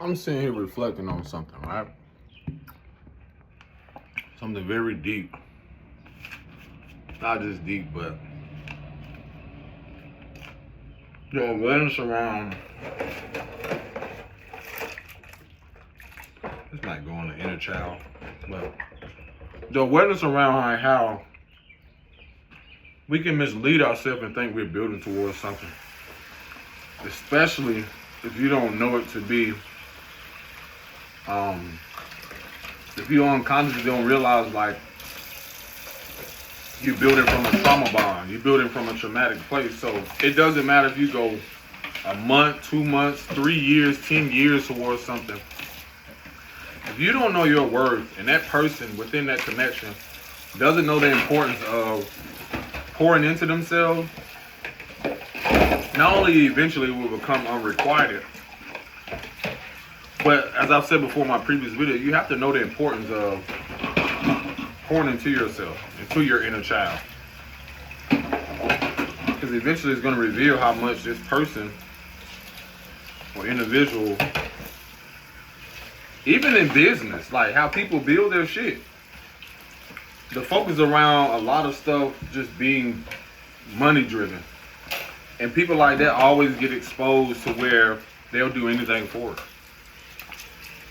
I'm sitting here reflecting on something, right? Something very deep. Not just deep, but the awareness around. This might go on the inner child, but the awareness around how we can mislead ourselves and think we're building towards something, especially if you don't know it to be. If you unconsciously don't realize, like, you're building from a trauma bond, you're building from a traumatic place. So it doesn't matter if you go a month, 2 months, 3 years, 10 years towards something. If you don't know your worth, and that person within that connection doesn't know the importance of pouring into themselves, not only eventually will become unrequited, but as I've said before in my previous video, you have to know the importance of pouring into yourself, into your inner child. Because eventually it's going to reveal how much this person or individual, even in business, like how people build their shit, the focus around a lot of stuff just being money driven. And people like that always get exposed to where they'll do anything for it.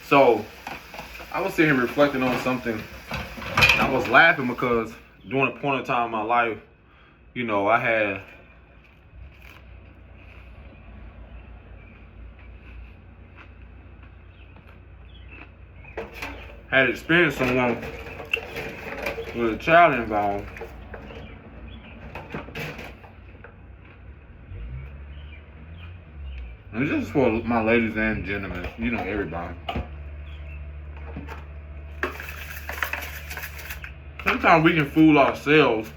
So I was sitting here reflecting on something. I was laughing because during a point in time in my life, you know, I had experienced someone with a child involved. And this is for my ladies and gentlemen, you know, everybody. Sometimes we can fool ourselves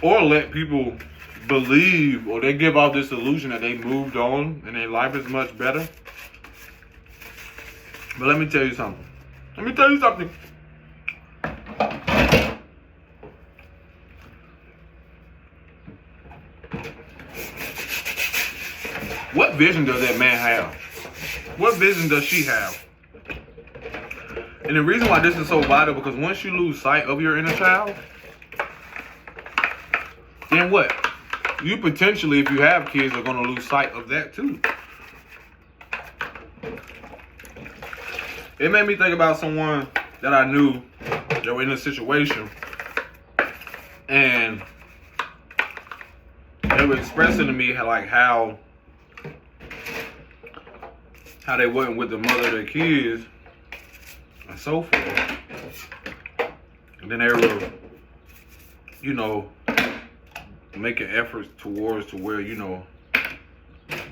or let people believe, or they give off this illusion that they moved on and their life is much better. But let me tell you something. What vision does that man have? What vision does she have? And the reason why this is so vital, because once you lose sight of your inner child, then what? You potentially, if you have kids, are going to lose sight of that too. It made me think about someone that I knew that were in a situation, and they were expressing to me how they wasn't with the mother of their kids and so forth. And then they were, you know, making efforts towards to where, you know,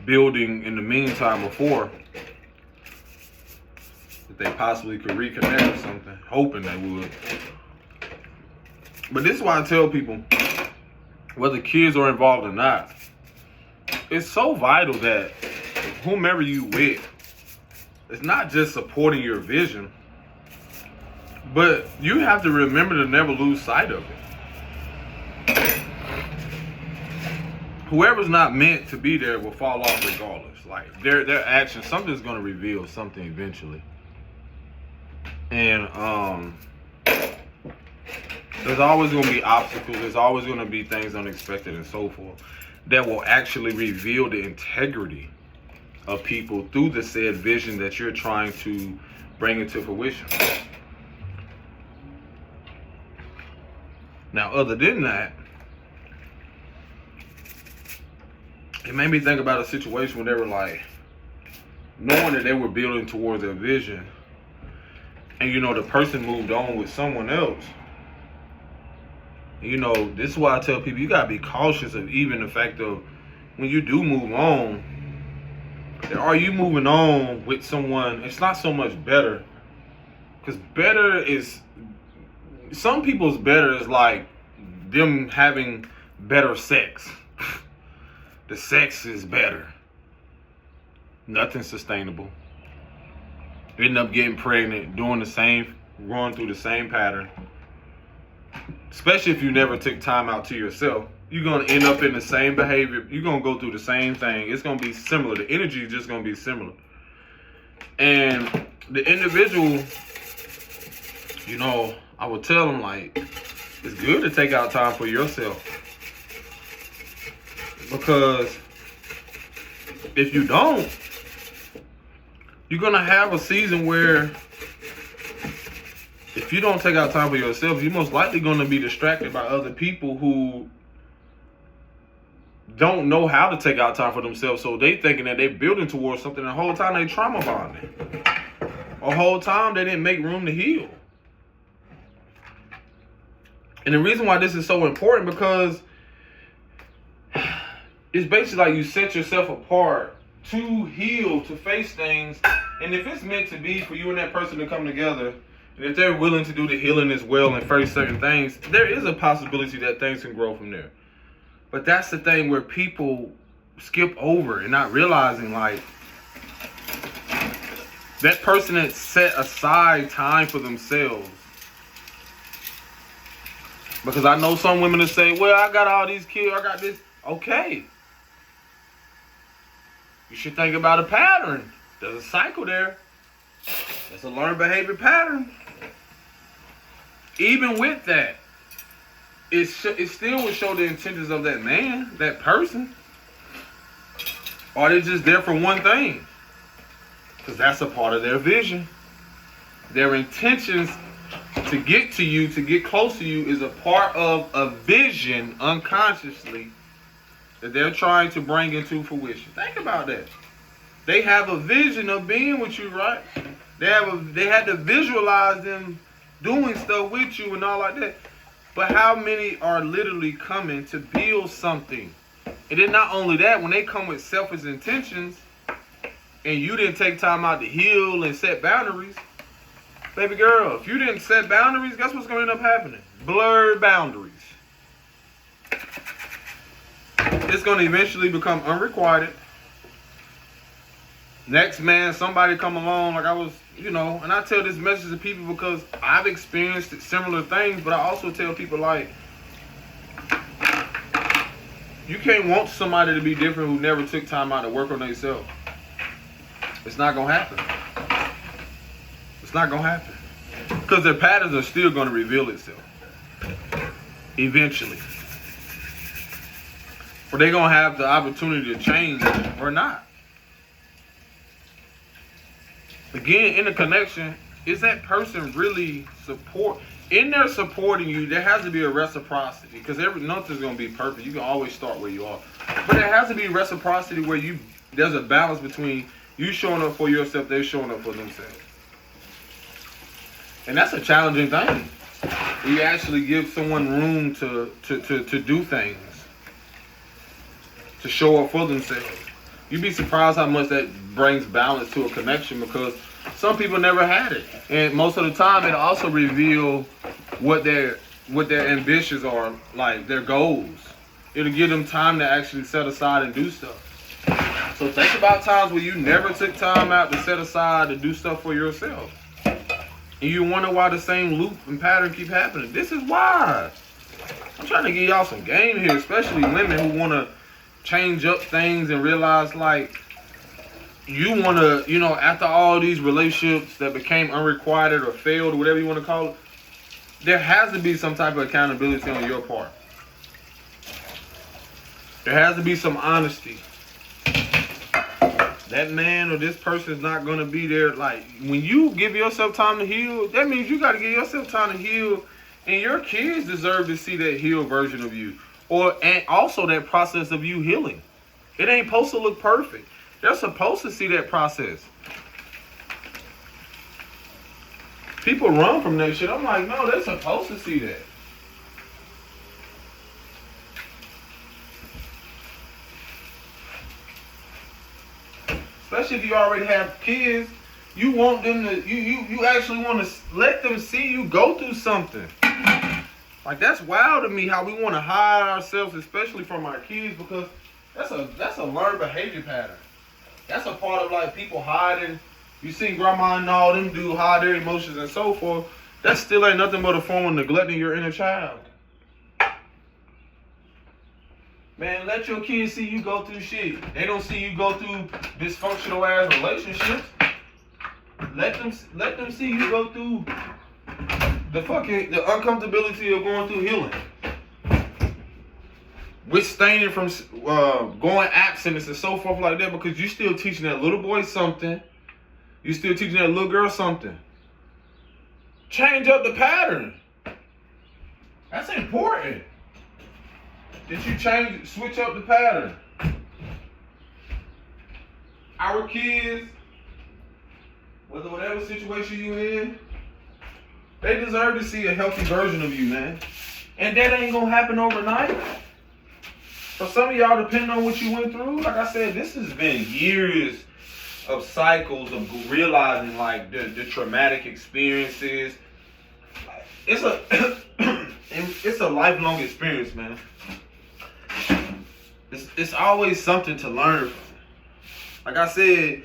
building in the meantime before that they possibly could reconnect or something, hoping they would. But this is why I tell people, whether kids are involved or not, it's so vital that whomever you with, it's not just supporting your vision, but you have to remember to never lose sight of it. Whoever's not meant to be there will fall off regardless. Like their actions, something's gonna reveal something eventually. And there's always gonna be obstacles, there's always gonna be things unexpected and so forth that will actually reveal the integrity of people through the said vision that you're trying to bring into fruition. Now, other than that, it made me think about a situation where they were like, knowing that they were building towards their vision, and you know, the person moved on with someone else. You know, this is why I tell people, you gotta be cautious of even the fact of when you do move on, are you moving on with someone? It's not so much better, because better is, some people's better is like them having better sex. The sex is better. Nothing sustainable. End up getting pregnant, doing the same, going through the same pattern. Especially if you never took time out to yourself. You're going to end up in the same behavior. You're going to go through the same thing. It's going to be similar. The energy is just going to be similar. And the individual, you know, I would tell them, like, it's good to take out time for yourself. Because if you don't, you're going to have a season where if you don't take out time for yourself, you're most likely going to be distracted by other people who don't know how to take out time for themselves. So they thinking that they're building towards something. The whole time they trauma bonding. The whole time they didn't make room to heal. And the reason why this is so important, because it's basically like you set yourself apart to heal, to face things. And if it's meant to be for you and that person to come together, and if they're willing to do the healing as well and face certain things, there is a possibility that things can grow from there. But that's the thing where people skip over and not realizing, like, that person that set aside time for themselves. Because I know some women that say, well, I got all these kids, I got this. Okay. You should think about a pattern. There's a cycle there. It's a learned behavior pattern. Even with that, it still would show the intentions of that man, that person. Or they just there for one thing. Because that's a part of their vision. Their intentions to get to you, to get close to you, is a part of a vision unconsciously that they're trying to bring into fruition. Think about that. They have a vision of being with you, right? They had to visualize them doing stuff with you and all like that. But how many are literally coming to build something? And then not only that, when they come with selfish intentions and you didn't take time out to heal and set boundaries, baby girl, if you didn't set boundaries, guess what's going to end up happening? Blurred boundaries. It's going to eventually become unrequited. Next man, somebody come along, like I was, you know, and I tell this message to people because I've experienced similar things, but I also tell people, like, you can't want somebody to be different who never took time out to work on themselves. It's not going to happen. It's not going to happen. Because their patterns are still going to reveal itself. Eventually. Or they're going to have the opportunity to change or not. Again, in the connection, is that person really in their supporting you, there has to be a reciprocity. Because nothing's going to be perfect. You can always start where you are. But there has to be reciprocity where there's a balance between you showing up for yourself, they're showing up for themselves. And that's a challenging thing. You actually give someone room to do things. To show up for themselves. You'd be surprised how much that brings balance to a connection, because some people never had it. And most of the time it'll also reveal what their ambitions are, like their goals. It'll give them time to actually set aside and do stuff. So think about times where you never took time out to set aside to do stuff for yourself. And you wonder why the same loop and pattern keep happening. This is why. I'm trying to give y'all some game here, especially women who want to change up things and realize, like, you want to, you know, after all these relationships that became unrequited or failed or whatever you want to call it, there has to be some type of accountability on your part. There has to be some honesty. That man or this person is not going to be there. Like, when you give yourself time to heal, that means you got to give yourself time to heal. And your kids deserve to see that healed version of you. And also that process of you healing. It ain't supposed to look perfect. They're supposed to see that process. People run from that shit. I'm like, no, they're supposed to see that. Especially if you already have kids, you want them to, you actually want to let them see you go through something. Like, that's wild to me how we want to hide ourselves, especially from our kids, because that's a learned behavior pattern. That's a part of, like, people hiding. You see grandma and all them do hide their emotions and so forth. That still ain't nothing but a form of neglecting your inner child. Man, let your kids see you go through shit. They don't see you go through dysfunctional ass relationships. Let them see you go through the uncomfortability of going through healing. Withstanding from going abstinence and so forth like that, because you're still teaching that little boy something. You're still teaching that little girl something. Change up the pattern. That's important. That you switch up the pattern. Our kids, whatever situation you in, they deserve to see a healthy version of you, man. And that ain't gonna happen overnight. For some of y'all, depending on what you went through, like I said, this has been years of cycles of realizing like the traumatic experiences. It's a lifelong experience, man. It's always something to learn from. Like I said,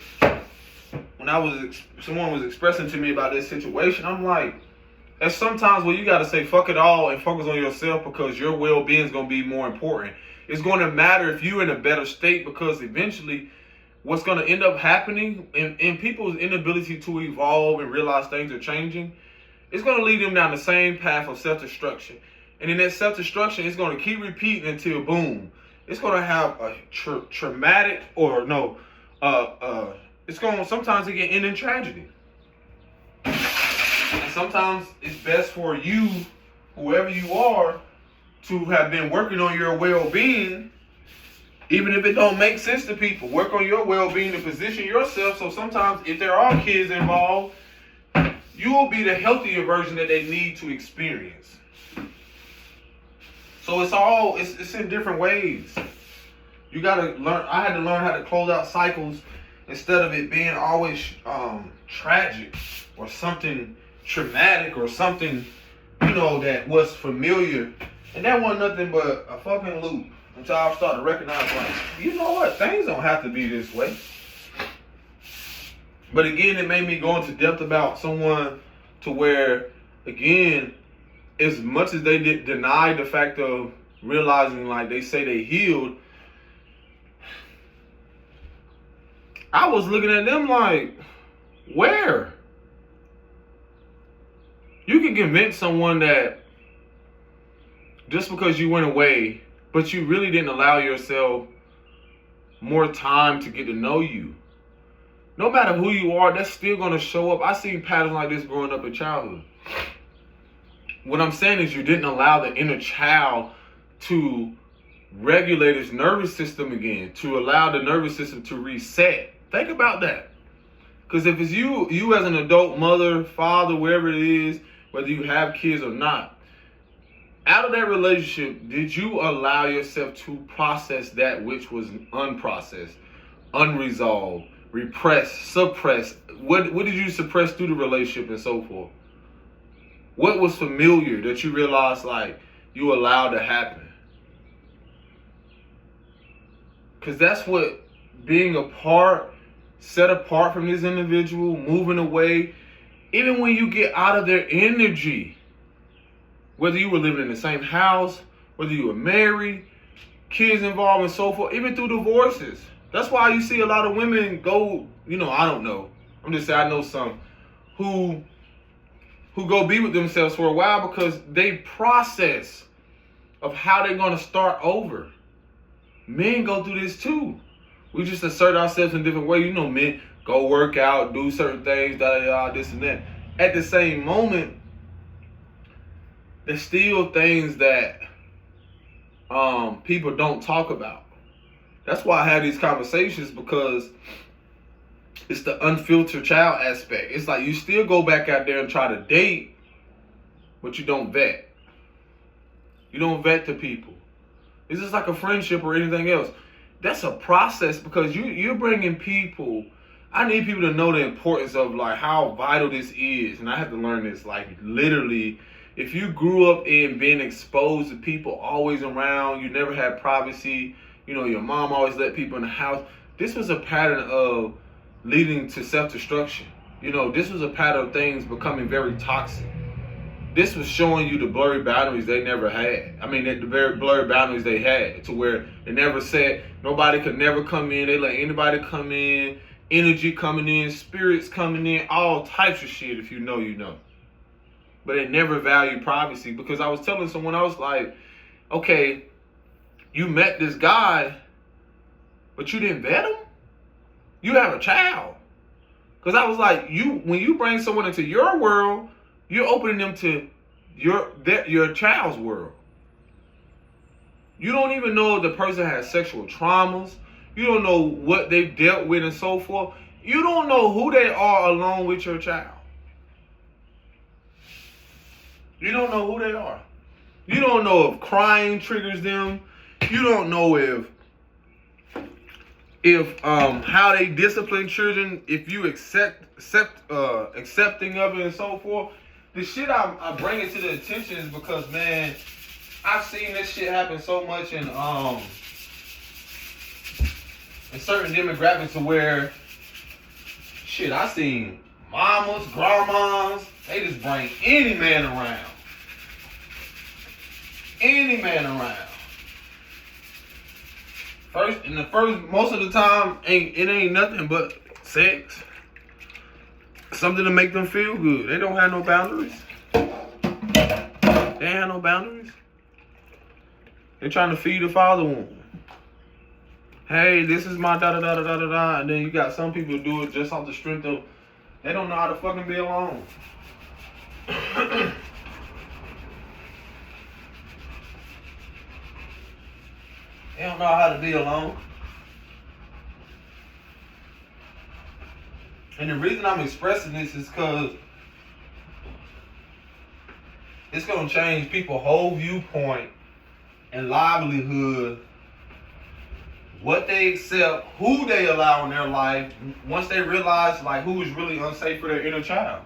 when someone was expressing to me about this situation, I'm like, there's sometimes where you got to say fuck it all and focus on yourself, because your well-being is going to be more important. It's going to matter if you're in a better state, because eventually what's going to end up happening in people's inability to evolve and realize things are changing, it's going to lead them down the same path of self-destruction. And in that self-destruction, it's going to keep repeating until boom. It's going to have a traumatic it's going to sometimes it can end in tragedy. And sometimes it's best for you, whoever you are, to have been working on your well-being, even if it don't make sense to people. Work on your well-being to position yourself, so sometimes if there are kids involved, you will be the healthier version that they need to experience. So it's in different ways. You gotta learn. I had to learn how to close out cycles instead of it being always tragic or something traumatic or something, that was familiar. And that wasn't nothing but a fucking loop until I started to recognize, like, you know what? Things don't have to be this way. But again, it made me go into depth about someone to where, again, as much as they did deny the fact of realizing, like they say they healed, I was looking at them like, where? You can convince someone that just because you went away, but you really didn't allow yourself more time to get to know you. No matter who you are, that's still going to show up. I seen patterns like this growing up in childhood. What I'm saying is you didn't allow the inner child to regulate its nervous system again, to allow the nervous system to reset. Think about that. Because if it's you as an adult, mother, father, wherever it is, whether you have kids or not, out of that relationship, did you allow yourself to process that which was unprocessed, unresolved, repressed, suppressed? What did you suppress through the relationship and so forth? What was familiar that you realized like you allowed to happen? Because that's what being apart, set apart from this individual, moving away, even when you get out of their energy, whether you were living in the same house, whether you were married, kids involved and so forth, even through divorces. That's why you see a lot of women go, I don't know. I'm just saying I know some who go be with themselves for a while because they process of how they're going to start over. Men go through this too. We just assert ourselves in different ways. Men go work out, do certain things, this and that. At the same moment, there's still things that people don't talk about. That's why I have these conversations, because it's the unfiltered child aspect. It's like you still go back out there and try to date, but you don't vet. You don't vet the people. It's just like a friendship or anything else. That's a process, because you're bringing people. I need people to know the importance of like how vital this is. And I have to learn this, like literally, if you grew up in being exposed to people always around, you never had privacy, your mom always let people in the house. This was a pattern of leading to self-destruction. This was a pattern of things becoming very toxic. This was showing you the blurry boundaries they never had. The very blurry boundaries they had, to where they never said nobody could never come in. They let anybody come in. energy coming in, spirits coming in, all types of shit. If you know, you know. But they never value privacy, because I was telling someone else, like, okay, you met this guy, but you didn't vet him? You have a child. Because I was like, when you bring someone into your world, you're opening them to your child's world. You don't even know if the person has sexual traumas. You don't know what they've dealt with and so forth. You don't know who they are along with your child. You don't know who they are. You don't know if crying triggers them. You don't know if how they discipline children, if you accepting of it and so forth. The shit I bring it to the attention is because, man, I've seen this shit happen so much in certain demographics to where shit, I seen mamas, grandmas, they just bring any man around. Any man around. Most of the time, it ain't nothing but sex. Something to make them feel good. They don't have no boundaries. They ain't have no boundaries. They're trying to feed the father wound. Hey, this is my da-da-da-da-da-da-da. And then you got some people who do it just off the strength of, they don't know how to fucking be alone. They don't know how to be alone. And the reason I'm expressing this is because it's going to change people's whole viewpoint and livelihood, what they accept, who they allow in their life, once they realize like who is really unsafe for their inner child.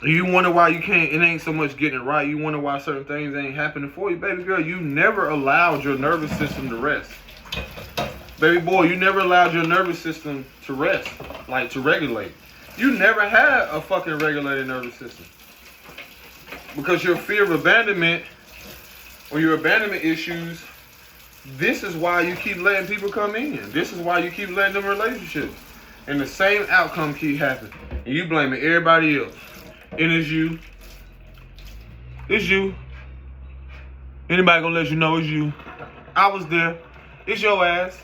You wonder why you can't, it ain't so much getting it right. You wonder why certain things ain't happening for you. Baby girl, you never allowed your nervous system to rest. Baby boy, you never allowed your nervous system to rest, like to regulate. You never had a fucking regulated nervous system. Because your fear of abandonment or your abandonment issues, this is why you keep letting people come in. This is why you keep letting them relationships. And the same outcome keep happening. And you blaming everybody else. And it's you. It's you. Anybody gonna let you know it's you? I was there. It's your ass.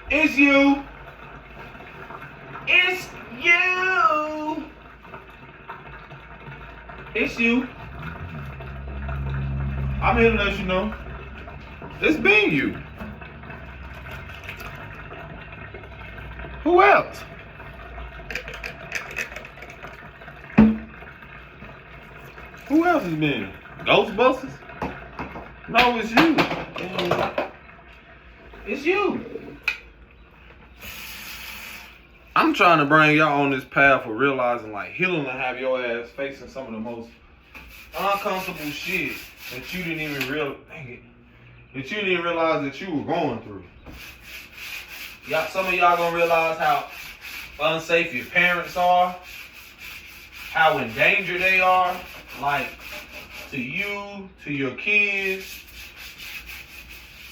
It's you. It's you. It's you. I'm here to let you know. It's been you. Who else? Who else has been? Ghostbusters? No, it's you. It's you. I'm trying to bring y'all on this path of realizing like healing to have your ass facing some of the most uncomfortable shit that you didn't even realize that you were going through. Some of y'all gonna realize how unsafe your parents are, how in danger they are, like to you, to your kids,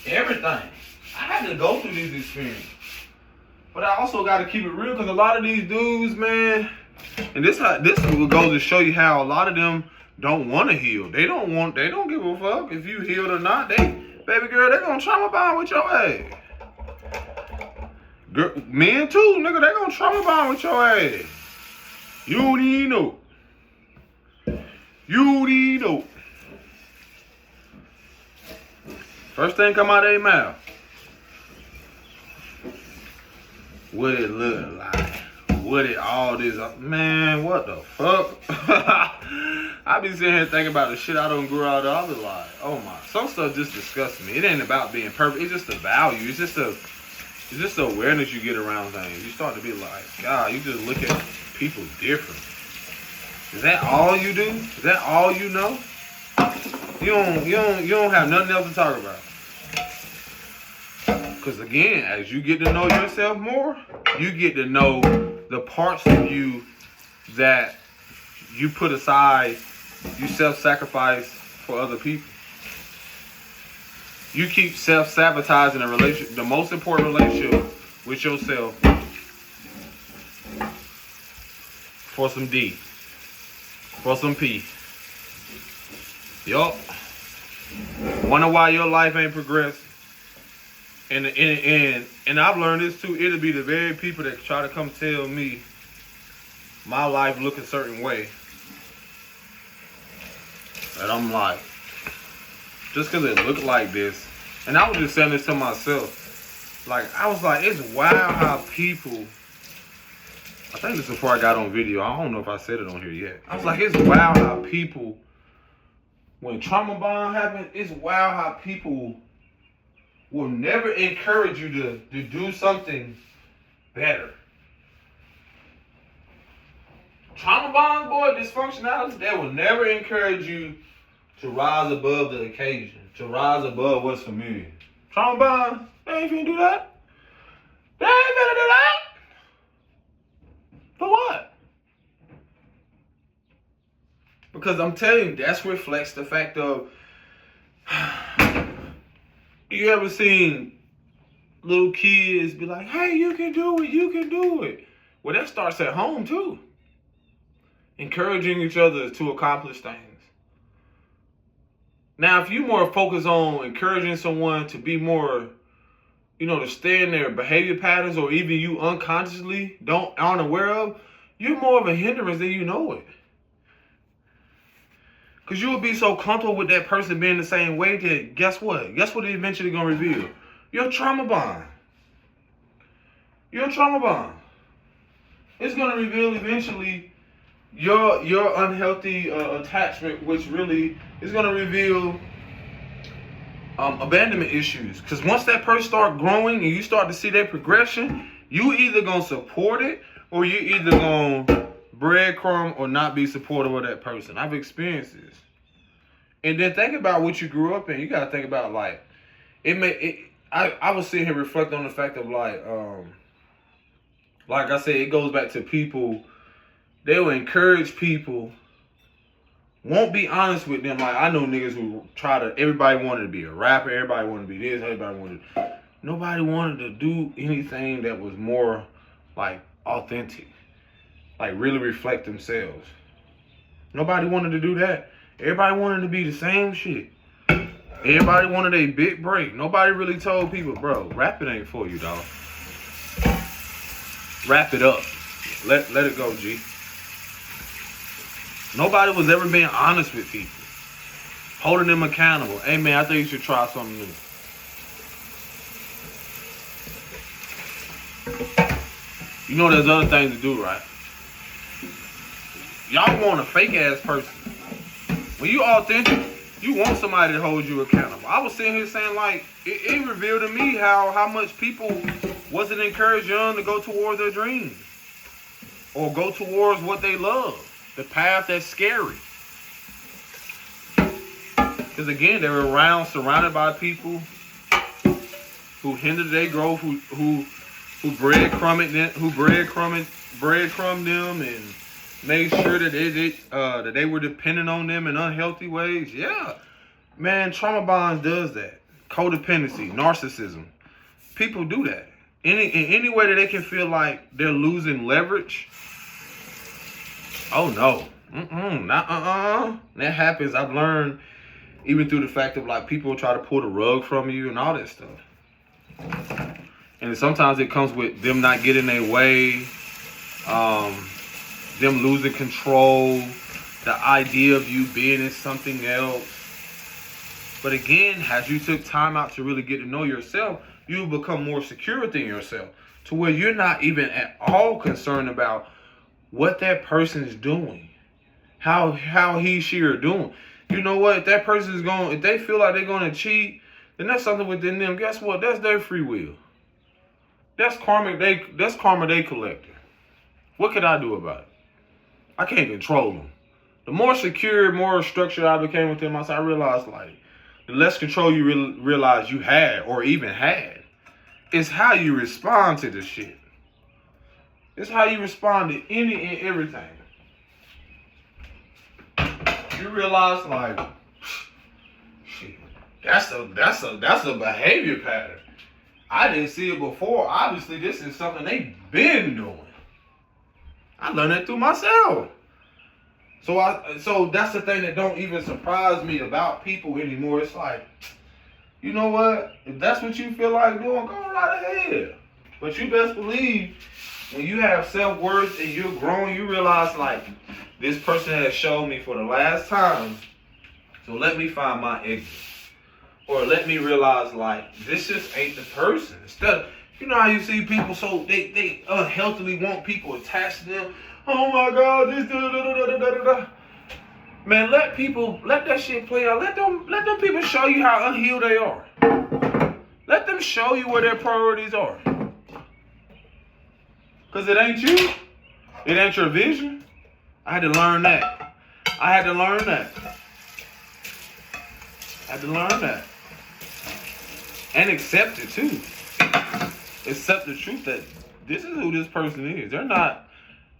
everything. I had to go through these experiences. But I also got to keep it real, because a lot of these dudes, man, and this goes to show you how a lot of them don't want to heal. They don't give a fuck if you healed or not. Baby girl, they gonna trauma bond with your ass. Girl, men too, nigga, they gonna trauma bond with your ass. You don't even know. You don't even know. First thing come out of their mouth. What it look like? What it all this? Man, what the fuck? I be sitting here thinking about the shit I don't grow out of. I be like, oh my, some stuff just disgusts me. It ain't about being perfect. It's just the value. It's just the awareness you get around things. You start to be like, God, you just look at people different. Is that all you do? Is that all you know? You don't have nothing else to talk about. Because again, as you get to know yourself more, you get to know the parts of you that you put aside, you self-sacrifice for other people. You keep self-sabotaging a relationship, the most important relationship with yourself, for some D, for some P. Yup. Wonder why your life ain't progressing. And I've learned this too. It'll be the very people that try to come tell me my life look a certain way. And I'm like, just because it looked like this. And I was just saying this to myself. Like, I was like, it's wild how people, I think this is before I got on video. I don't know if I said it on here yet. I was like, it's wild how people, when trauma bond happens, it's wild how people will never encourage you to do something better. Trauma bonds, boy, dysfunctionality, they will never encourage you to rise above the occasion, to rise above what's familiar. Trauma bonds, they ain't finna do that. They ain't finna do that. For what? Because I'm telling you, that reflects the fact of, you ever seen little kids be like, hey, you can do it, you can do it. Well, that starts at home too. Encouraging each other to accomplish things. Now, if you more focus on encouraging someone to be more, to stay in their behavior patterns, or even you unconsciously aren't aware of, you're more of a hindrance than you know it. Because you will be so comfortable with that person being the same way that, guess what? Guess what it eventually going to reveal? Your trauma bond. Your trauma bond. It's going to reveal eventually your unhealthy attachment, which really is going to reveal abandonment issues. Because once that person start growing and you start to see their progression, you either going to support it or you either going to breadcrumb or not be supportive of that person. I've experienced this. And then think about what you grew up in. You got to think about, like, I was sitting here reflecting on the fact of, like I said, it goes back to people. They will encourage people, won't be honest with them. Like, I know niggas who everybody wanted to be a rapper, everybody wanted to be this, nobody wanted to do anything that was more, like, authentic. Like, really reflect themselves. Nobody wanted to do that. Everybody wanted to be the same shit. Everybody wanted a big break. Nobody really told people, bro, rap it ain't for you, dog. Wrap it up. Let it go, G. Nobody was ever being honest with people. Holding them accountable. Hey, man, I think you should try something new. You know there's other things to do, right? Y'all want a fake-ass person. When you authentic, you want somebody to hold you accountable. I was sitting here saying, like, it revealed to me how much people wasn't encouraged young to go towards their dreams. Or go towards what they love. The path that's scary. Because again, they were surrounded by people who hindered their growth, who breadcrumbed them and made sure that they were dependent on them in unhealthy ways. Yeah, man, trauma bonds does that. Codependency, narcissism. People do that. In any way that they can feel like they're losing leverage. Oh no. That happens. I've learned even through the fact of, like, people try to pull the rug from you and all that stuff. And sometimes it comes with them not getting their way, them losing control, the idea of you being in something else. But again, as you took time out to really get to know yourself, you become more secure within yourself to where you're not even at all concerned about what that person is doing, how he, she are doing. You know what? If that person is if they feel like they're going to cheat, then that's something within them. Guess what? That's their free will. That's karma they collected. What could I do about it? I can't control them. The more secure, more structured I became within myself, I realized, like, the less control you realize you had or even had is how you respond to this shit. It's how you respond to any and everything. You realize, like, shit, That's a behavior pattern. I didn't see it before. Obviously, this is something they've been doing. I learned it through myself. So that's the thing that don't even surprise me about people anymore. It's like, you know what? If that's what you feel like doing, go right ahead. But you best believe when you have self-worth and you're growing, you realize like this person has showed me for the last time. So let me find my exit. Or let me realize like this just ain't the person. Instead of, you know how you see people so they unhealthily want people attached to them. Oh my God, this da. Man, let that shit play out. Let them people show you how unhealed they are. Let them show you where their priorities are. Cause it ain't you. It ain't your vision. I had to learn that. And accept it too. Accept the truth that this is who this person is.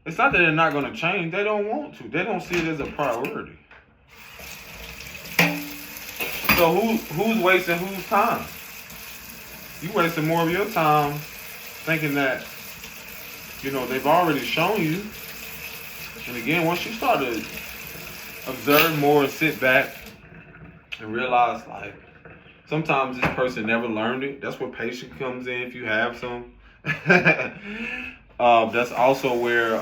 It's not that they're not going to change. They don't want to. They don't see it as a priority. So who's wasting whose time? You wasting more of your time thinking that, you know, they've already shown you. And again, once you start to observe more and sit back and realize, like, sometimes this person never learned it. That's where patience comes in if you have some. That's also where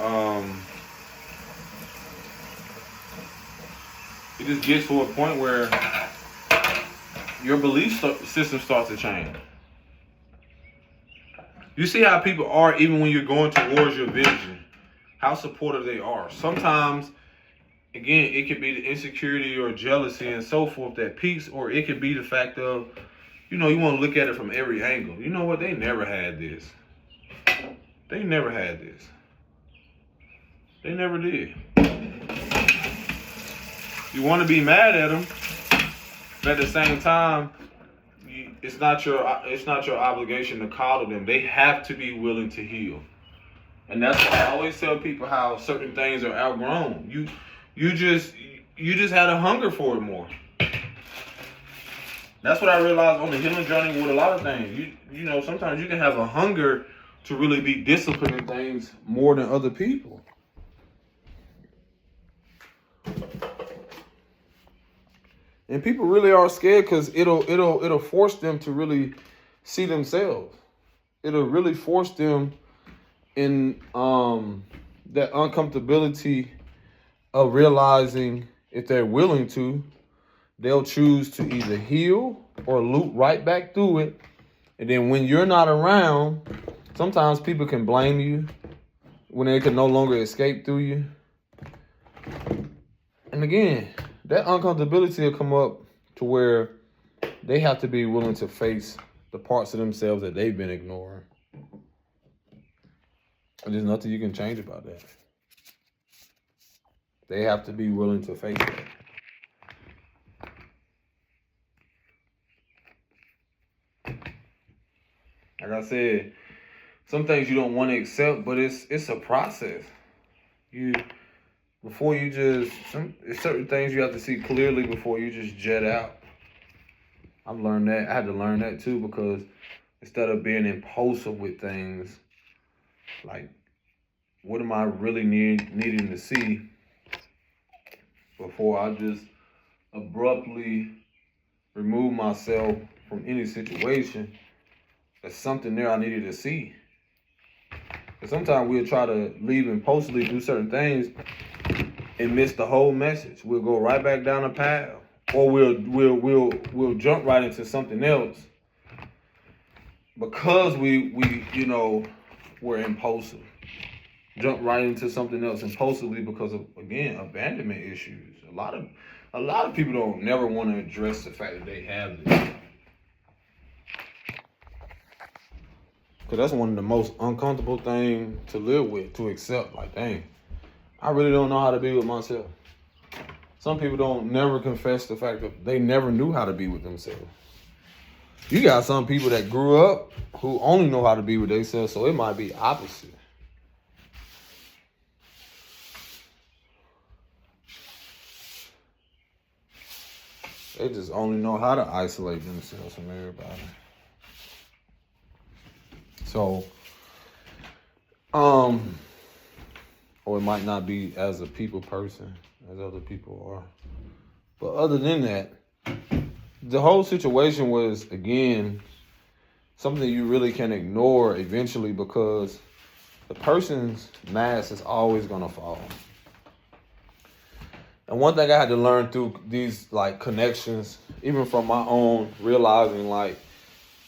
it just gets to a point where your belief system starts to change. You see how people are even when you're going towards your vision, how supportive they are. Sometimes, again, it could be the insecurity or jealousy and so forth that peaks, or it could be the fact of, you know, you want to look at it from every angle. You know what? They never had this. They never had this. They never did. You want to be mad at them, but at the same time, it's not your obligation to coddle them. They have to be willing to heal, and that's why I always tell people how certain things are outgrown. You just had a hunger for it more. That's what I realized on the healing journey with a lot of things. You know, sometimes you can have a hunger to really be disciplined in things more than other people. And people really are scared because it'll force them to really see themselves. It'll really force them in that uncomfortability of realizing if they're willing to, they'll choose to either heal or loop right back through it. And then when you're not around, sometimes people can blame you when they can no longer escape through you. And again, that uncomfortability will come up to where they have to be willing to face the parts of themselves that they've been ignoring. And there's nothing you can change about that. They have to be willing to face that. Like I said, some things you don't want to accept, but it's a process. There's certain things you have to see clearly before you just jet out. I've learned that. I had to learn that too, because instead of being impulsive with things, like, what am I really needing to see before I just abruptly remove myself from any situation? There's something there I needed to see. And sometimes we'll try to leave impulsively, do certain things, and miss the whole message. We'll go right back down the path, or we'll jump right into something else because we're impulsive. Jump right into something else impulsively because of, again, abandonment issues. A lot of people don't never want to address the fact that they have this. Because that's one of the most uncomfortable things to live with, to accept. Like, dang, I really don't know how to be with myself. Some people don't never confess the fact that they never knew how to be with themselves. You got some people that grew up who only know how to be with themselves, so it might be opposite. They just only know how to isolate themselves from everybody. So, or it might not be as a people person as other people are. But other than that, the whole situation was, again, something you really can ignore eventually, because the person's mask is always going to fall. And one thing I had to learn through these like connections, even from my own realizing like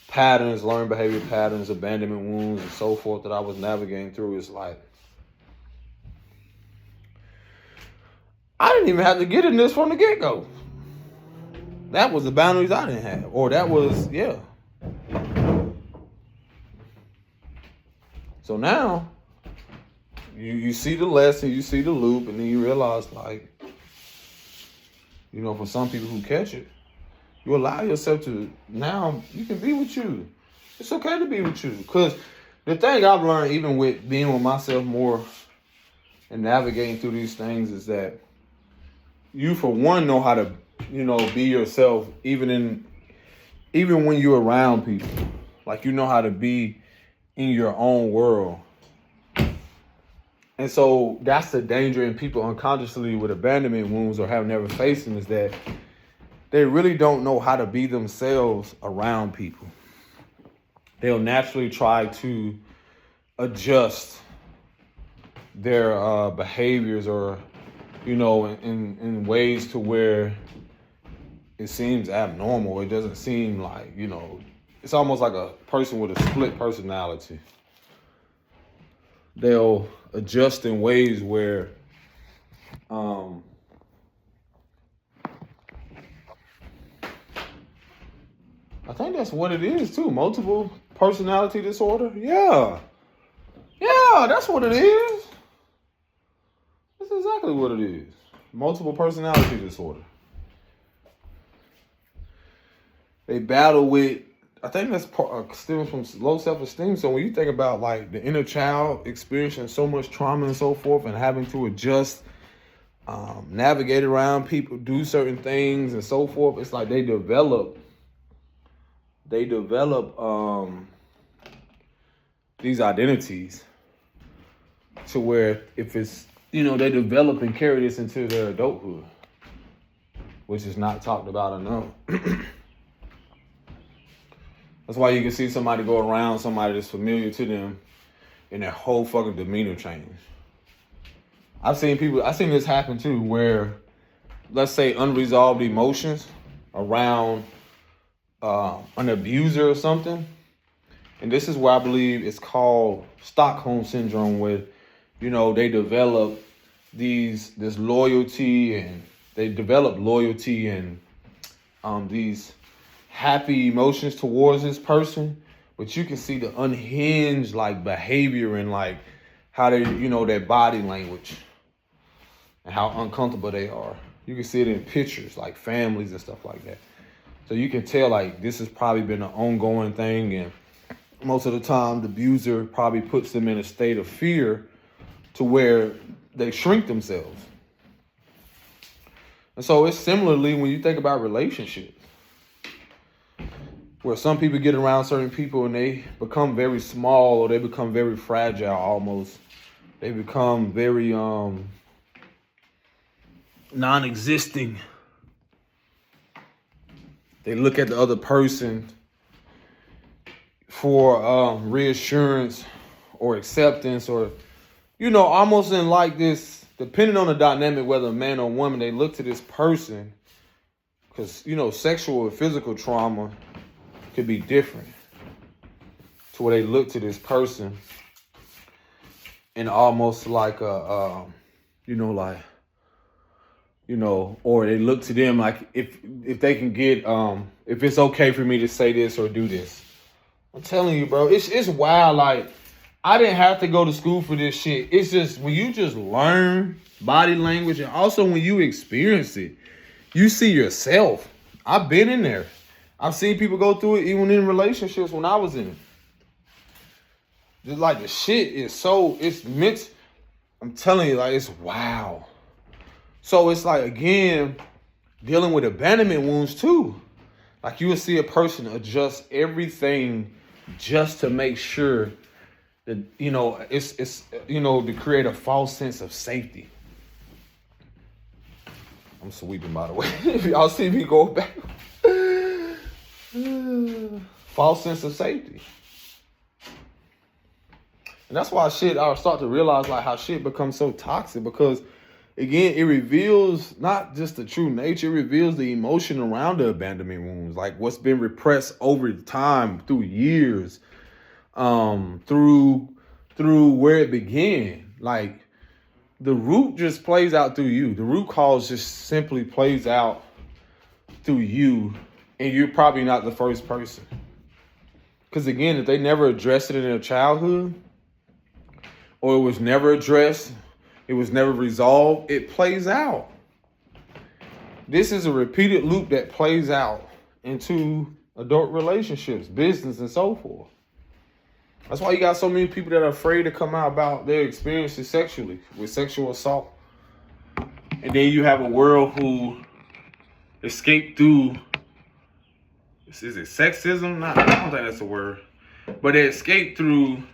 patterns, learned behavior patterns, abandonment wounds, and so forth that I was navigating through, is like, I didn't even have to get in this from the get-go. That was the boundaries I didn't have. Or that was, yeah. So now, you see the lesson, you see the loop, and then you realize, like, you know, for some people who catch it, you allow yourself to, now you can be with you. It's okay to be with you. Because the thing I've learned, even with being with myself more and navigating through these things, is that you, for one, know how to, you know, be yourself even when you're around people. Like, you know how to be in your own world. And so that's the danger in people unconsciously with abandonment wounds or have never faced them, is that they really don't know how to be themselves around people. They'll naturally try to adjust their behaviors, or, you know, in ways to where it seems abnormal. It doesn't seem like, you know, it's almost like a person with a split personality. They'll adjust in ways where I think that's what it is too. Multiple personality disorder. Yeah, that's what it is. That's exactly what it is. Multiple personality disorder. They battle with, I think that's stems from low self-esteem. So when you think about like the inner child experiencing so much trauma and so forth, and having to adjust, navigate around people, do certain things and so forth, it's like they develop these identities to where, if it's, you know, they develop and carry this into their adulthood, which is not talked about enough. That's why you can see somebody go around somebody that's familiar to them and their whole fucking demeanor change. I've seen this happen too, where, let's say, unresolved emotions around an abuser or something. And this is where I believe it's called Stockholm syndrome, where, you know, they develop this loyalty, and they develop loyalty and these happy emotions towards this person, but you can see the unhinged like behavior and like how they, you know, their body language and how uncomfortable they are. You can see it in pictures, like families and stuff like that. So you can tell like this has probably been an ongoing thing, and most of the time the abuser probably puts them in a state of fear to where they shrink themselves. And so it's similarly when you think about relationships, where some people get around certain people and they become very small, or they become very fragile almost. They become very non-existing. They look at the other person for reassurance or acceptance, or, you know, almost in like this, depending on the dynamic, whether a man or woman, they look to this person because, you know, sexual or physical trauma could be different, to where they look to this person and almost like a, or they look to them like if they can get, if it's okay for me to say this or do this. I'm telling you, bro, it's wild. Like, I didn't have to go to school for this shit. It's just when you just learn body language, and also when you experience it, you see yourself. I've been in there. I've seen people go through it even in relationships when I was in it. Just like the shit is it's meant, I'm telling you, like, it's wow. So it's like, again, dealing with abandonment wounds too. Like you will see a person adjust everything just to make sure that, it's to create a false sense of safety. I'm sweeping, by the way. If y'all see me go back. False sense of safety. And that's why I start to realize like how shit becomes so toxic, because again, it reveals not just the true nature, it reveals the emotion around the abandonment wounds, like what's been repressed over time through years, through where it began. Like the root just plays out through you. The root cause just simply plays out through you, and you're probably not the first person. Because again, if they never addressed it in their childhood, or it was never addressed, it was never resolved, it plays out. This is a repeated loop that plays out into adult relationships, business, and so forth. That's why you got so many people that are afraid to come out about their experiences sexually, with sexual assault. And then you have a world who escaped through, is it sexism? I don't think that's a word. But they escaped through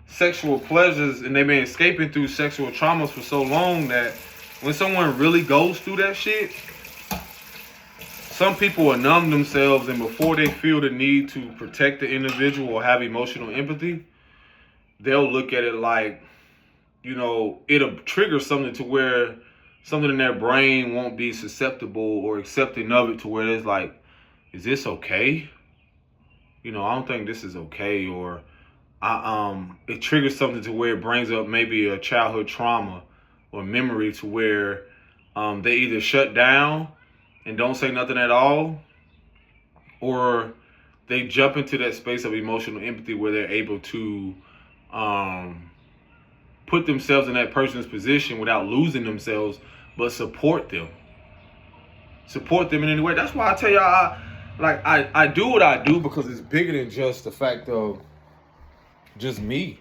sexual pleasures, and they've been escaping through sexual traumas for so long that when someone really goes through that shit, some people will numb themselves, and before they feel the need to protect the individual or have emotional empathy, they'll look at it like, it'll trigger something to where something in their brain won't be susceptible or accepting of it, to where it's like, is this okay? I don't think this is okay. Or it triggers something to where it brings up maybe a childhood trauma or memory, to where they either shut down and don't say nothing at all, or they jump into that space of emotional empathy where they're able to put themselves in that person's position without losing themselves, but support them in any way. That's why I tell y'all, I do what I do because it's bigger than just the fact of just me.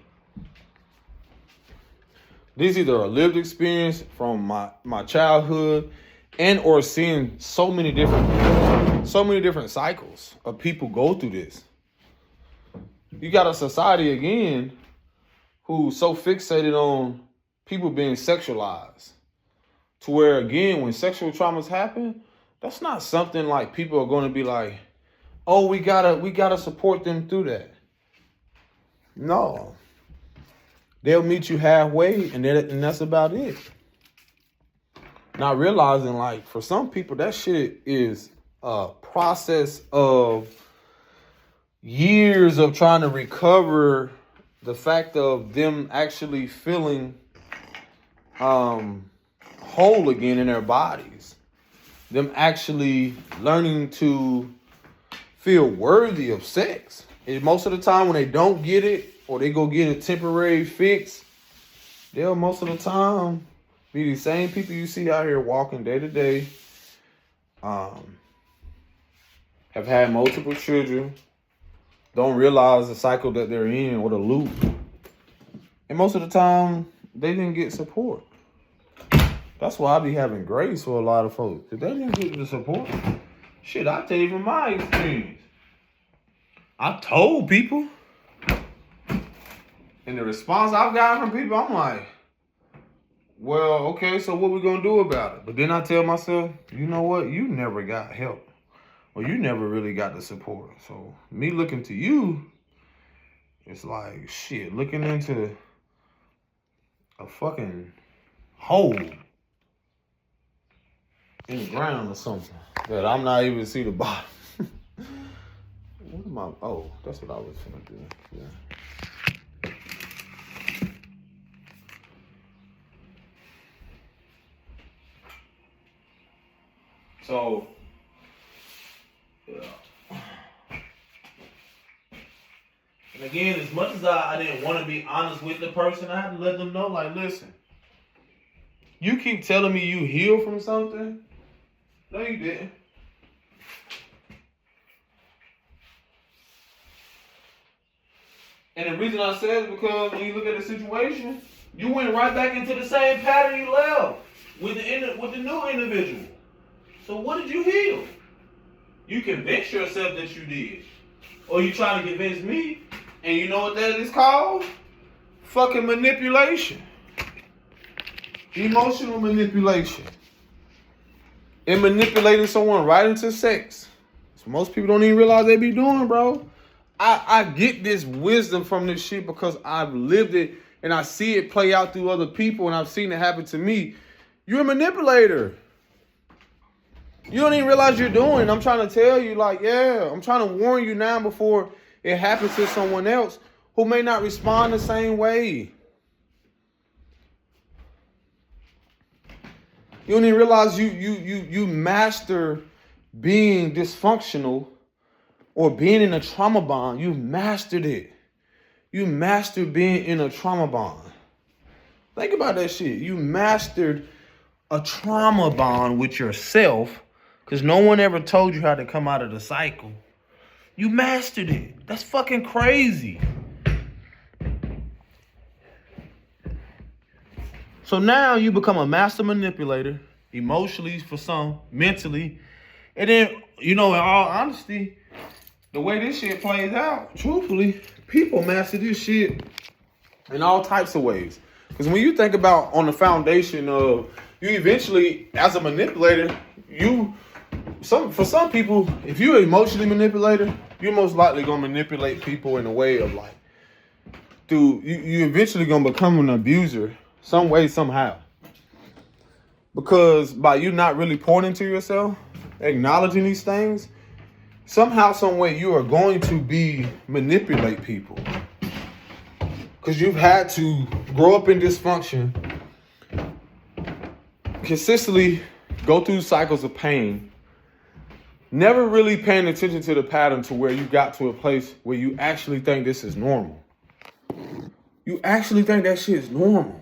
This is either a lived experience from my childhood, and or seeing so many different cycles of people go through this. You got a society again who's so fixated on people being sexualized, to where again, when sexual traumas happen, that's not something like people are going to be like, oh, we gotta support them through that. No. They'll meet you halfway, and that's about it. Not realizing, like, for some people, that shit is a process of years of trying to recover the fact of them actually feeling whole again in their bodies. Them actually learning to feel worthy of sex. And most of the time when they don't get it, or they go get a temporary fix, they'll most of the time be the same people you see out here walking day to day, have had multiple children, don't realize the cycle that they're in or the loop. And most of the time, they didn't get support. That's why I be having grace for a lot of folks. If they didn't get the support, shit, I tell you from my experience. I told people. And the response I've gotten from people, I'm like, well, okay, so what we gonna do about it? But then I tell myself, you know what? You never got help. Or you never really got the support. So me looking to you, it's like, shit, looking into a fucking hole in the ground or something that I'm not even see the bottom. What am I? Oh, that's what I was gonna do. Yeah. So, yeah. And again, as much as I didn't want to be honest with the person, I had to let them know, like, listen, you keep telling me you healed from something. No, you didn't. And the reason I said it is because when you look at the situation, you went right back into the same pattern you left with the new individual. So what did you heal? You convinced yourself that you did. Or you trying to convince me. And you know what that is called? Fucking manipulation. Emotional manipulation. And manipulating someone right into sex. So most people don't even realize they be doing, bro. I get this wisdom from this shit because I've lived it and I see it play out through other people and I've seen it happen to me. You're a manipulator. You don't even realize you're doing it. I'm trying to tell you, like, yeah, I'm trying to warn you now before it happens to someone else who may not respond the same way. You don't even realize you master being dysfunctional or being in a trauma bond. You mastered it. You mastered being in a trauma bond. Think about that shit. You mastered a trauma bond with yourself because no one ever told you how to come out of the cycle. You mastered it. That's fucking crazy. So now you become a master manipulator, emotionally for some, mentally. And then, you know, in all honesty, the way this shit plays out, truthfully, people master this shit in all types of ways. Because when you think about on the foundation of you eventually, as a manipulator, for some people, if you're an emotionally manipulator, you're most likely gonna manipulate people in a way of like, dude, you eventually gonna become an abuser some way, somehow. Because by you not really pouring into yourself, acknowledging these things, somehow, some way, you are going to manipulate people. Because you've had to grow up in dysfunction, consistently go through cycles of pain, never really paying attention to the pattern to where you got to a place where you actually think this is normal. You actually think that shit is normal.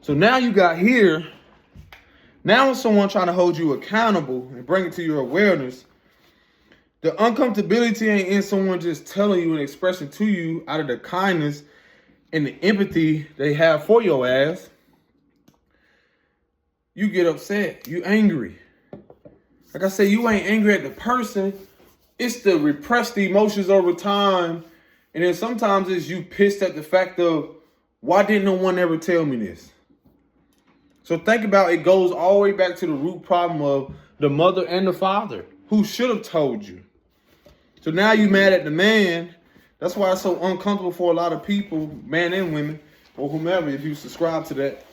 So now you got here. Now when someone trying to hold you accountable and bring it to your awareness, the uncomfortability ain't in someone just telling you and expressing to you out of the kindness and the empathy they have for your ass. You get upset. You angry. Like I said, you ain't angry at the person. It's the repressed emotions over time. And then sometimes it's you pissed at the fact of, why didn't no one ever tell me this? So think about it goes all the way back to the root problem of the mother and the father who should have told you. So now you mad at the man. That's why it's so uncomfortable for a lot of people, men and women, or whomever, if you subscribe to that.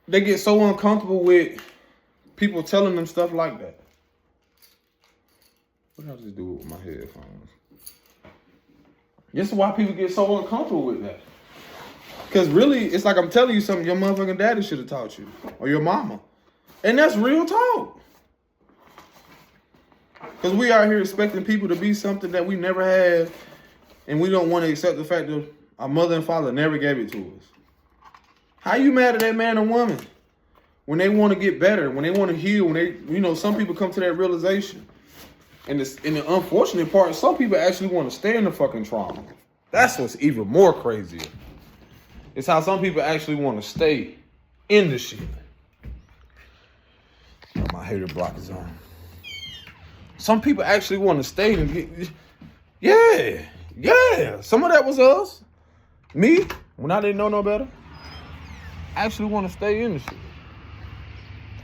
They get so uncomfortable with people telling them stuff like that. What did I just do with my headphones? This is why people get so uncomfortable with that. Because really, it's like I'm telling you something your motherfucking daddy should have taught you. Or your mama. And that's real talk. Because we out here expecting people to be something that we never had. And we don't want to accept the fact that our mother and father never gave it to us. How you mad at that man or woman? When they want to get better, when they want to heal, when they, you know, some people come to that realization. And the unfortunate part, some people actually want to stay in the fucking trauma. That's what's even more crazier. It's how some people actually want to stay in the shit. My hater block is on. Some people actually want to stay and get, yeah. Some of that was us. Me, when I didn't know no better. I actually want to stay in the shit.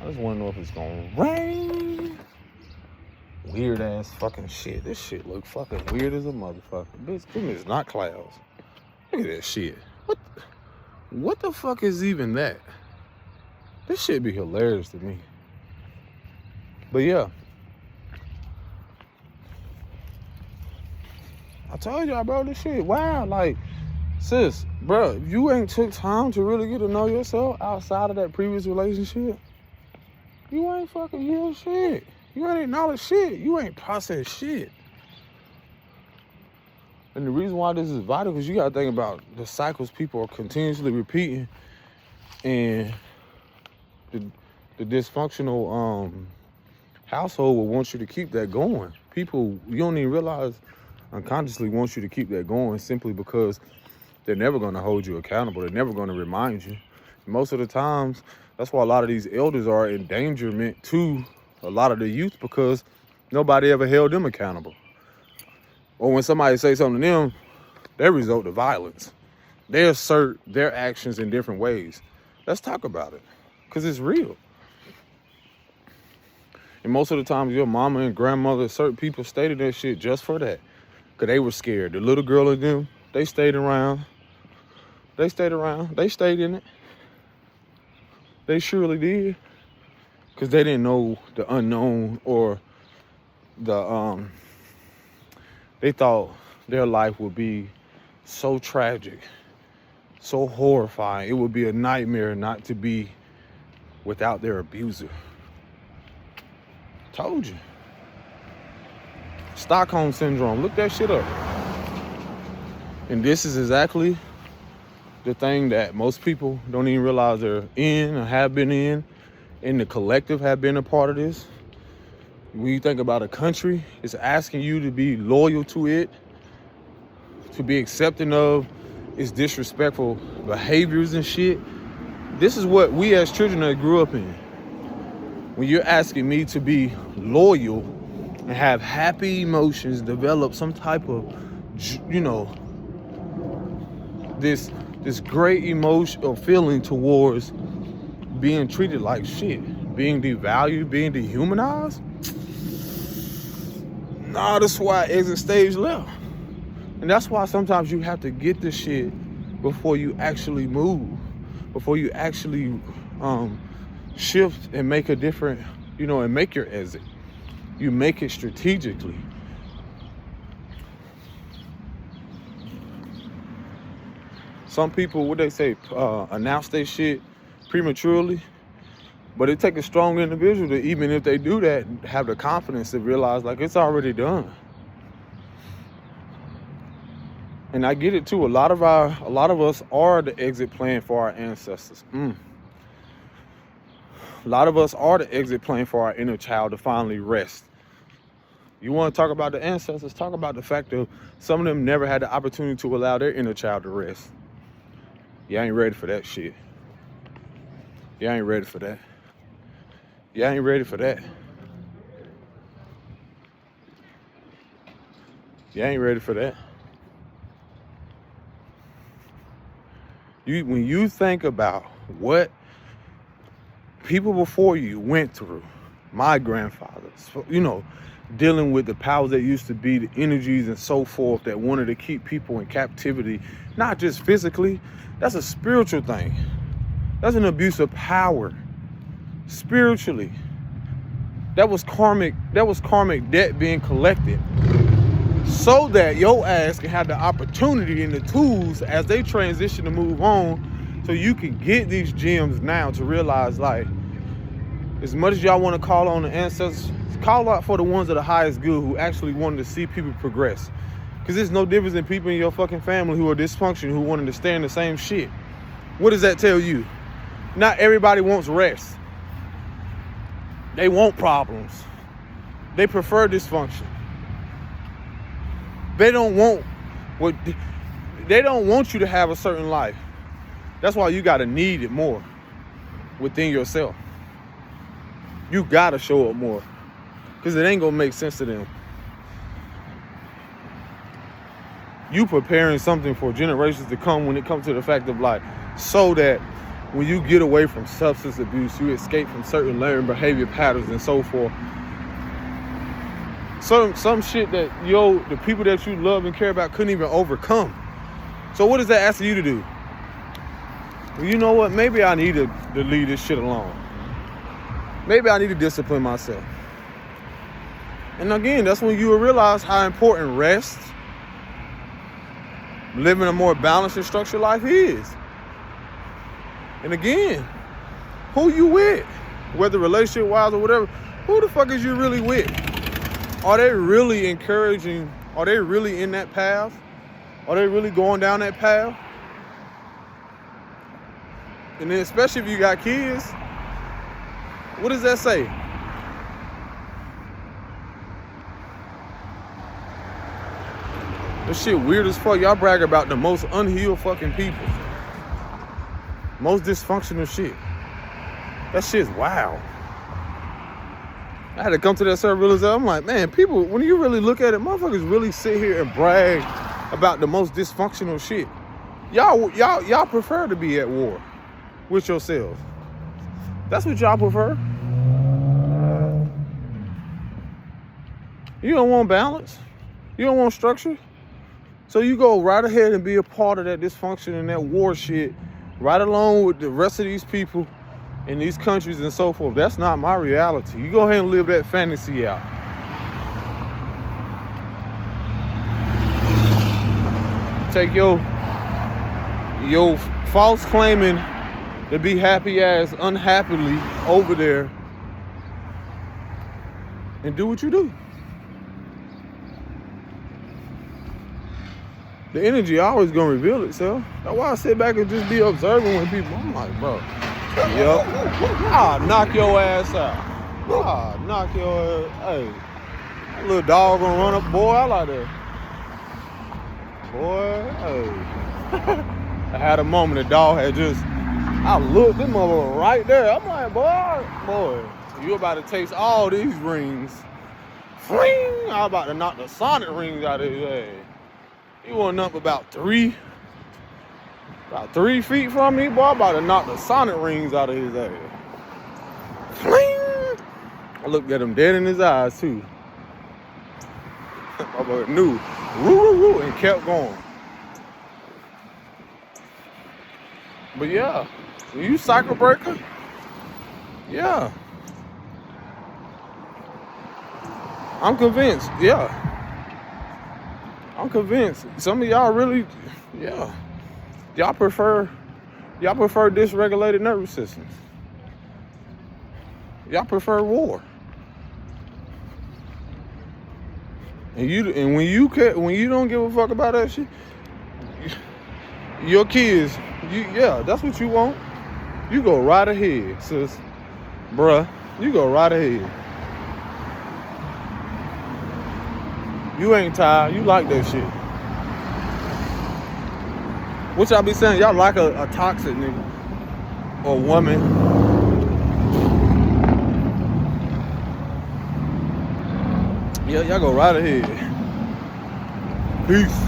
I just want to know if it's going to rain. Weird ass fucking shit. This shit look fucking weird as a motherfucker. Bitch, them is not clouds. Look at that shit. What the fuck is even that? This shit be hilarious to me. But yeah. I told y'all, bro, this shit, wow. Like, sis, bro, if you ain't took time to really get to know yourself outside of that previous relationship, you ain't fucking healed shit. You ain't acknowledged shit. You ain't processed shit. And the reason why this is vital, because you got to think about the cycles people are continuously repeating and the dysfunctional household will want you to keep that going. People, you don't even realize, unconsciously want you to keep that going simply because they're never going to hold you accountable. They're never going to remind you. Most of the times, that's why a lot of these elders are endangerment to a lot of the youth, because nobody ever held them accountable. Or when somebody say something to them, they resort to violence. They assert their actions in different ways. Let's talk about it, because it's real. And most of the times, your mama and grandmother, certain people stated that shit just for that, because they were scared. The little girl in them, they stayed around. They stayed around. They stayed in it. They surely did, because they didn't know the unknown, or they thought their life would be so tragic, so horrifying. It would be a nightmare not to be without their abuser. Told you. Stockholm syndrome. Look that shit up. And this is exactly the thing that most people don't even realize they're in or have been in, and the collective have been a part of this. When you think about a country, it's asking you to be loyal to it, to be accepting of its disrespectful behaviors and shit. This is what we as children that grew up in. When you're asking me to be loyal and have happy emotions, develop some type of, this great emotion or feeling towards being treated like shit, being devalued, being dehumanized. Nah, that's why exit stage left. And that's why sometimes you have to get this shit before you actually move, before you actually shift and make a different, and make your exit. You make it strategically. Some people, what they say, announce their shit prematurely, but it takes a strong individual to, even if they do that, have the confidence to realize like it's already done. And I get it too. A lot of us are the exit plan for our ancestors. A lot of us are the exit plan for our inner child to finally rest. You want to talk about the ancestors? Talk about the fact that some of them never had the opportunity to allow their inner child to rest. You ain't ready for that shit. You ain't ready for that. You ain't ready for that. You ain't ready for that. When you think about what people before you went through, my grandfathers, dealing with the powers that used to be, the energies and so forth that wanted to keep people in captivity, not just physically, that's a spiritual thing. That's an abuse of power. Spiritually. That was karmic debt being collected, so that your ass can have the opportunity and the tools as they transition to move on, so you can get these gems now to realize, like, as much as y'all want to call on the ancestors, call out for the ones of the highest good who actually wanted to see people progress. Because there's no difference in people in your fucking family who are dysfunctional, who wanted to stay in the same shit. What does that tell you? Not everybody wants rest. They want problems. They prefer dysfunction. They don't want you to have a certain life. That's why you gotta need it more within yourself. You gotta show up more, because it ain't gonna make sense to them. You preparing something for generations to come when it comes to the fact of like, so that when you get away from substance abuse, you escape from certain learned behavior patterns and so forth. Some shit that the people that you love and care about couldn't even overcome. So what is that asking you to do? Well, you know what? Maybe I need to leave this shit alone. Maybe I need to discipline myself. And again, that's when you will realize how important rest, living a more balanced and structured life is. And again, who you with? Whether relationship-wise or whatever, who the fuck is you really with? Are they really encouraging? Are they really in that path? Are they really going down that path? And then especially if you got kids, what does that say? This shit weird as fuck. Y'all brag about the most unhealed fucking people. Most dysfunctional shit. That shit's wild. I had to come to that certain realization. I'm like, man, people, when you really look at it, motherfuckers really sit here and brag about the most dysfunctional shit. Y'all prefer to be at war with yourselves. That's what y'all prefer. You don't want balance. You don't want structure. So you go right ahead and be a part of that dysfunction and that war shit, right along with the rest of these people in these countries and so forth. That's not my reality. You go ahead and live that fantasy out. Take your false claiming to be happy ass unhappily over there and do what you do. The energy always gonna reveal itself. That's why I sit back and just be observing when people. I'm like, bro, yup, I'll knock your ass out. I'll knock your ass. Hey, that little dog gonna run up, boy. I like that. Boy, hey. I had a moment. The dog had just. I looked, this mother right there. I'm like, boy, you about to taste all these rings. Fling! I'm about to knock the sonic rings out of his ass. He wasn't up about 3 feet from me, boy. I'm about to knock the sonic rings out of his ass. Fling! I looked at him dead in his eyes, too. My boy knew. Woo, and kept going. But yeah, when you cycle breaker, yeah. I'm convinced, yeah. I'm convinced. Some of y'all really, yeah. Y'all prefer dysregulated nervous systems. Y'all prefer war. And when you don't give a fuck about that shit, your kids, yeah, that's what you want. You go right ahead, sis. Bruh, you go right ahead. You ain't tired. You like that shit. What y'all be saying? Y'all like a toxic nigga or woman. Yeah, y'all go right ahead. Peace.